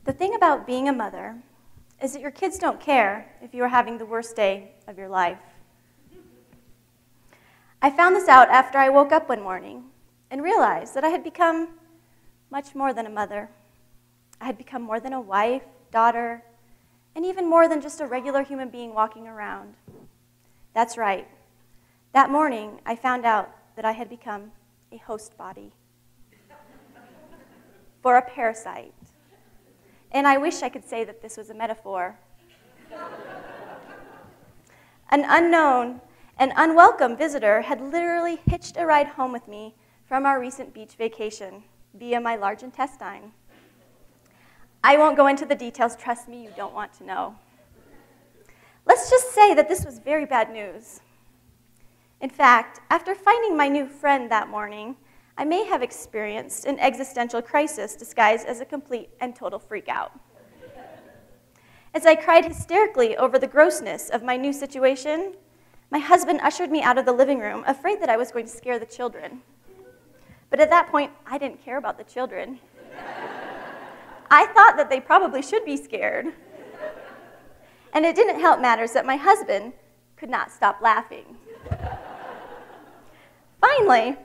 The thing about being a mother is that your kids don't care if you are having the worst day of your life. I found this out after I woke up one morning and realized that I had become much more than a mother. I had become more than a wife, daughter, and even more than just a regular human being walking around. That's right. That morning, I found out that I had become a host body for a parasite. And I wish I could say that this was a metaphor. An unknown and unwelcome visitor had literally hitched a ride home with me from our recent beach vacation via my large intestine. I won't go into the details. Trust me, you don't want to know. Let's just say that this was very bad news. In fact, after finding my new friend that morning, I may have experienced an existential crisis disguised as a complete and total freak-out. As I cried hysterically over the grossness of my new situation, my husband ushered me out of the living room, afraid that I was going to scare the children. But at that point, I didn't care about the children. I thought that they probably should be scared. And it didn't help matters that my husband could not stop laughing. Finally,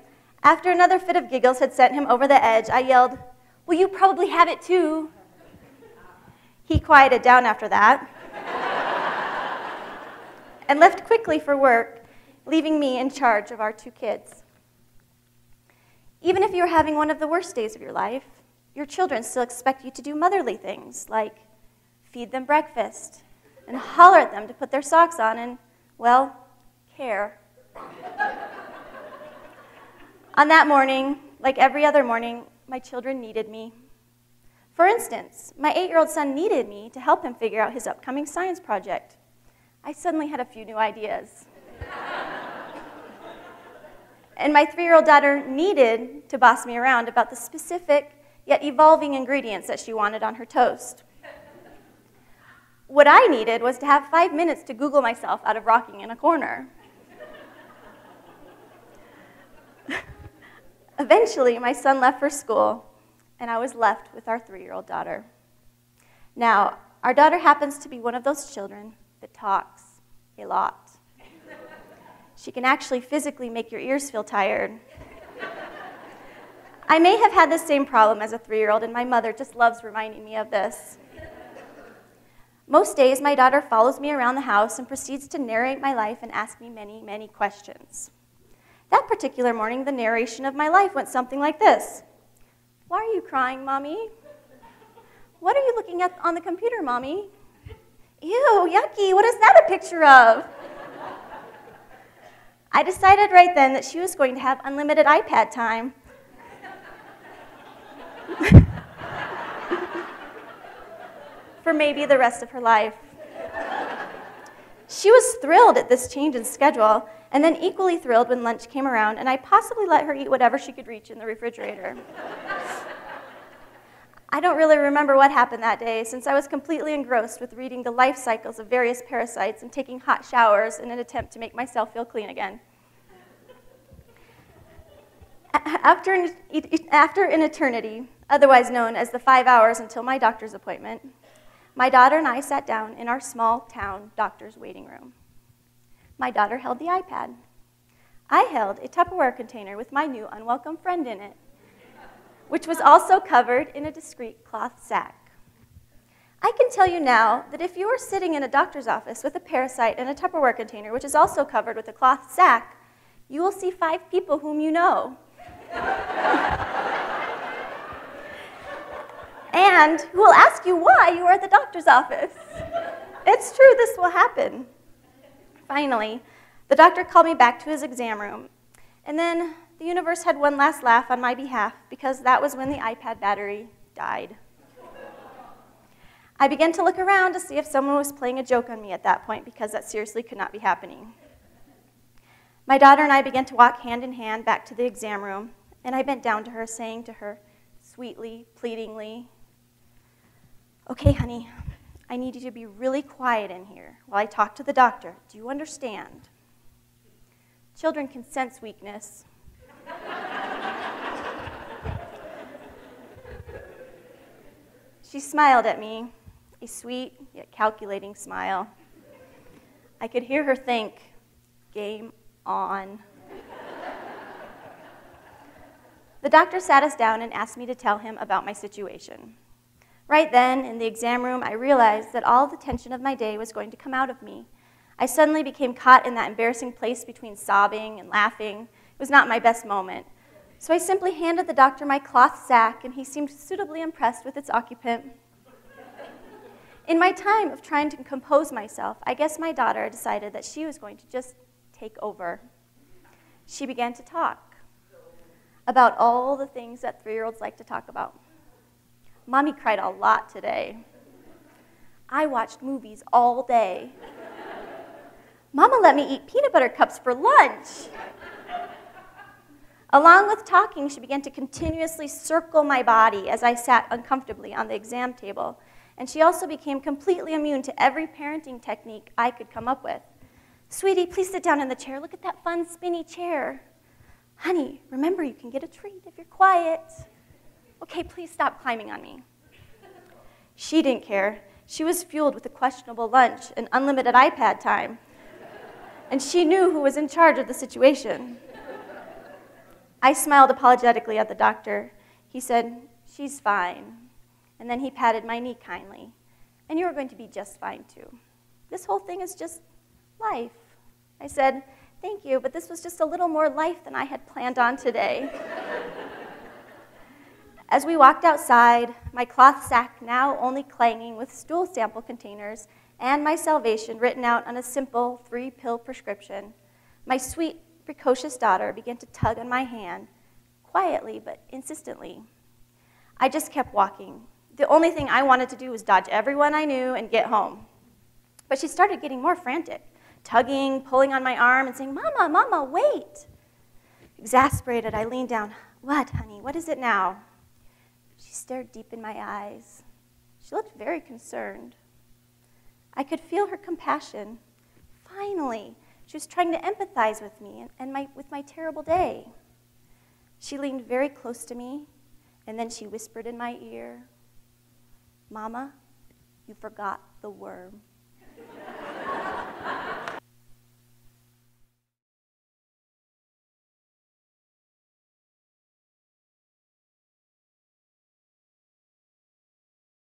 after another fit of giggles had sent him over the edge, I yelled, "Well, you probably have it too." He quieted down after that and left quickly for work, leaving me in charge of our 2 kids. Even if you are having one of the worst days of your life, your children still expect you to do motherly things like feed them breakfast and holler at them to put their socks on and, well, care. On that morning, like every other morning, my children needed me. For instance, my 8-year-old son needed me to help him figure out his upcoming science project. I suddenly had a few new ideas. And my 3-year-old daughter needed to boss me around about the specific yet evolving ingredients that she wanted on her toast. What I needed was to have 5 minutes to Google myself out of rocking in a corner. Eventually, my son left for school, and I was left with our 3-year-old daughter. Now, our daughter happens to be one of those children that talks a lot. She can actually physically make your ears feel tired. I may have had the same problem as a 3-year-old, and my mother just loves reminding me of this. Most days, my daughter follows me around the house and proceeds to narrate my life and ask me many, many questions. That particular morning, the narration of my life went something like this. "Why are you crying, Mommy? What are you looking at on the computer, Mommy? Ew, yucky, what is that a picture of?" I decided right then that she was going to have unlimited iPad time. For maybe the rest of her life. She was thrilled at this change in schedule, and then equally thrilled when lunch came around and I possibly let her eat whatever she could reach in the refrigerator. I don't really remember what happened that day, since I was completely engrossed with reading the life cycles of various parasites and taking hot showers in an attempt to make myself feel clean again. After an eternity, otherwise known as the 5 hours until my doctor's appointment, my daughter and I sat down in our small town doctor's waiting room. My daughter held the iPad. I held a Tupperware container with my new unwelcome friend in it, which was also covered in a discreet cloth sack. I can tell you now that if you are sitting in a doctor's office with a parasite in a Tupperware container, which is also covered with a cloth sack, you will see 5 people whom you know. And who will ask you why you are at the doctor's office. It's true, this will happen. Finally, the doctor called me back to his exam room, and then the universe had one last laugh on my behalf, because that was when the iPad battery died. I began to look around to see if someone was playing a joke on me at that point, because that seriously could not be happening. My daughter and I began to walk hand in hand back to the exam room, and I bent down to her, saying to her sweetly, pleadingly, "Okay, honey, I need you to be really quiet in here while I talk to the doctor. Do you understand?" Children can sense weakness. She She smiled at me, a sweet yet calculating smile. I could hear her think, game on. The doctor sat us down and asked me to tell him about my situation. Right then, in the exam room, I realized that all the tension of my day was going to come out of me. I suddenly became caught in that embarrassing place between sobbing and laughing. It was not my best moment. So I simply handed the doctor my cloth sack, and he seemed suitably impressed with its occupant. In my time of trying to compose myself, I guess my daughter decided that she was going to just take over. She began to talk about all the things that 3-year-olds like to talk about. Mommy cried a lot today. I watched movies all day. Mama let me eat peanut butter cups for lunch. Along with talking, she began to continuously circle my body as I sat uncomfortably on the exam table. And she also became completely immune to every parenting technique I could come up with. Sweetie, please sit down in the chair. Look at that fun, spinny chair. Honey, remember you can get a treat if you're quiet. Okay, please stop climbing on me. She didn't care. She was fueled with a questionable lunch and unlimited iPad time. And she knew who was in charge of the situation. I smiled apologetically at the doctor. He said, she's fine. And then he patted my knee kindly. And you're going to be just fine too. This whole thing is just life. I said, thank you, but this was just a little more life than I had planned on today. As we walked outside, my cloth sack now only clanging with stool sample containers and my salvation written out on a simple 3-pill prescription, my sweet, precocious daughter began to tug on my hand, quietly but insistently. I just kept walking. The only thing I wanted to do was dodge everyone I knew and get home. But she started getting more frantic, tugging, pulling on my arm, and saying, Mama, Mama, wait. Exasperated, I leaned down. What, honey? What is it now? She stared deep in my eyes. She looked very concerned. I could feel her compassion. Finally, she was trying to empathize with me and with my terrible day. She leaned very close to me, and then she whispered in my ear, Mama, you forgot the worm.